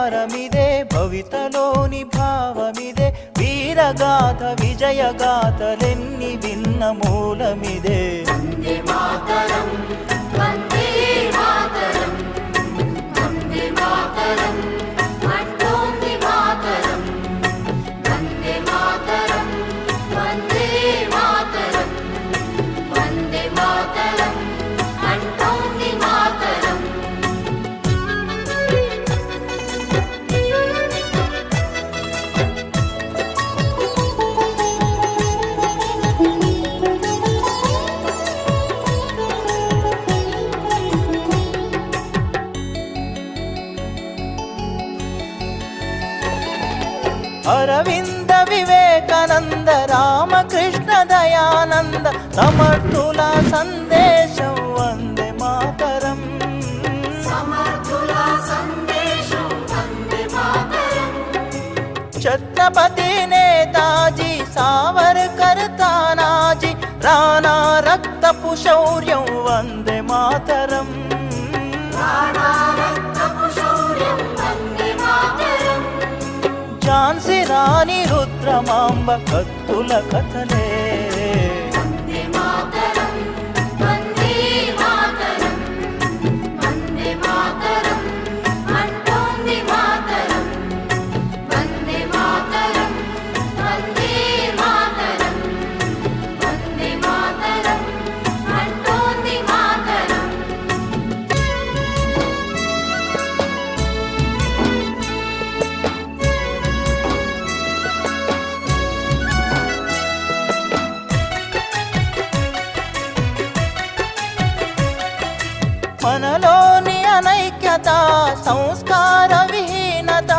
సారమిదే భవితలోని భావమిదే వీరగాథ విజయగాథలెన్ని విన్న మూలమిదే వందే మాతరం వందే మాతరం వందే మాతరం అంటోంది మాతరం వందే మాతరం వందే మాతరం వందే మాతరం అంటోంది మాతరం అరవింద వివేకానంద రామకృష్ణ దయానంద సమర్థుల సందేశం వందే మాతరం సమర్థుల సందేశం వందే మాతరం ఛత్రపతి నేతాజీ సావర్కర్ తానాజీ రాణా రక్తపు శౌర్యం వందే మాతరం రాణా రక్తపు శౌర్యం వందే మాతరం ఝాన్సీ రాణి రుద్రమాంబ కత్తుల కథలే వందే మాతరం వందే మాతరం వందే మాతరం అంటోంది మాతరం వందే మాతరం వందే మాతరం వందే మాతరం అంటోంది మాతరం మనలోని అనైక్యత సంస్కార విహీనత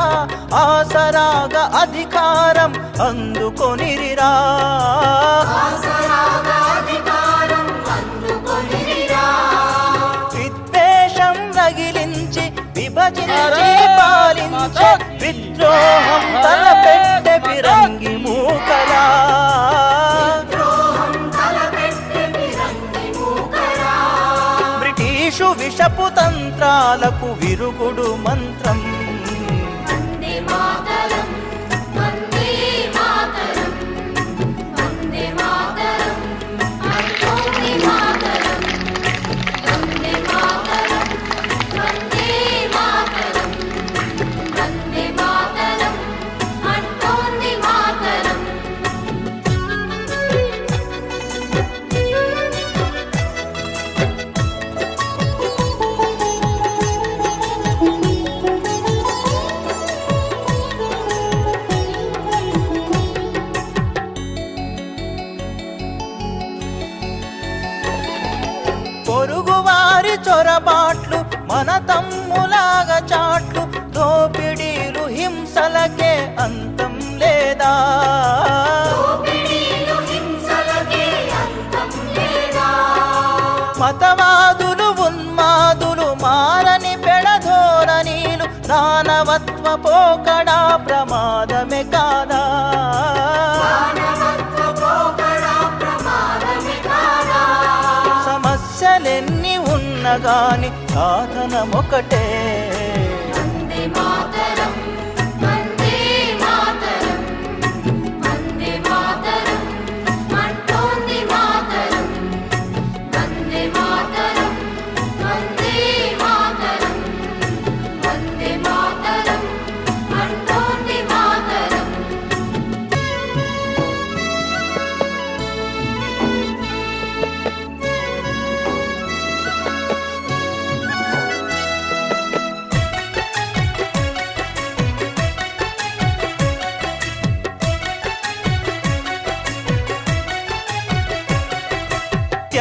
ఆసరాగా అధికారం అందుకొనిరిరా ఆసరాగా అధికారం అందుకొనిరా విద్వేషం రగిలించి విభజించి పాలించే విద్రోహం తలపెట్టె ఫిరంగి మూకలా ద్రోహం తలపెట్టె ఫిరంగి మూకరా బ్రిటిషు విషపు తంత్రాలకు విరుగుడు మంత్రం వందే మాతరం వందే మాతరం వందే మాతరం అంటోంది మాతరం వందే మాతరం వందే మాతరం వందే మాతరం అంటోంది మాతరం పొరుగువారి చొరబాట్లు మన తమ్ములాగా చాట్లు దోపిడీలు హింసలకే అంతం లేదా దోపిడీలు హింసలకే అంతం లేదా మతవాదులు ఉన్మాదులు మారని పెడధోరణీలు దానవత్వ పోకడా ప్రమాదమే కాదా మానవత్వ పోకడా ప్రమాదమే కాదా సమస్యలెన్ని ఉన్నగాని సాధనమొకటే వందే మాతరం వందే మాతరం వందే మాతరం అంటోంది మాతరం వందే మాతరం వందే మాతరం వందే మాతరం అంటోంది మాతరం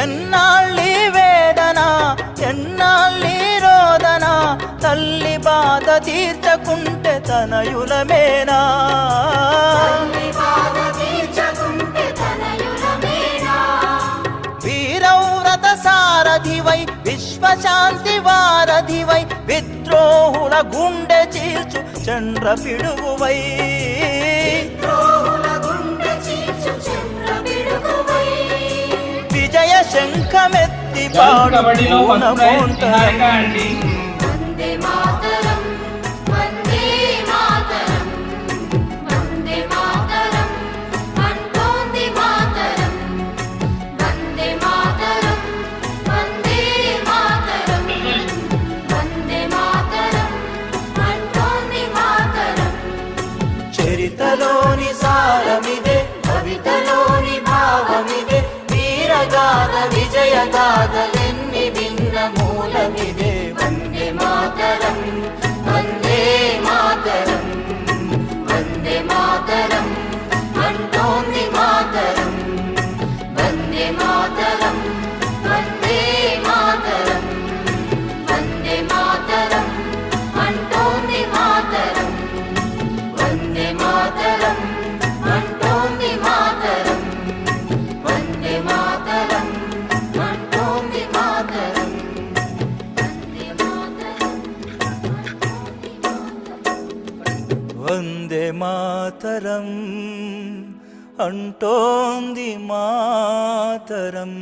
ఎన్నాళ్ళీ వేదన ఎన్నాళ్ళీ రోదన తల్లి బాధ తీర్చకుంటే తనయులమేనా తల్లి బాధ తీర్చకుంటే తనయులమేనా వీరవ్రత సారథివై విశ్వశాంతి వారధివై విద్రోహుల గుండె చీల్చు చంద్ర పిడుగువై ద్రోహుల గుండె చీల్చు చంద్ర పిడుగువై విజయ శంఖమెత్తి పాడు వందే మాతరం వందే గాథలెన్ని విన్న మూలమిదే వందే మాతరం వందే మాతరం వందే మాతరం అంటోంది మాతరం వందే మాతరం వందే మాతరం వందే మాతరం అంటోంది మాతరం వందే మాతరం అంటోంది మాతరం వందే మాతరం అంటోంది మాతరం వందే మాతరం అంటోంది మాతరం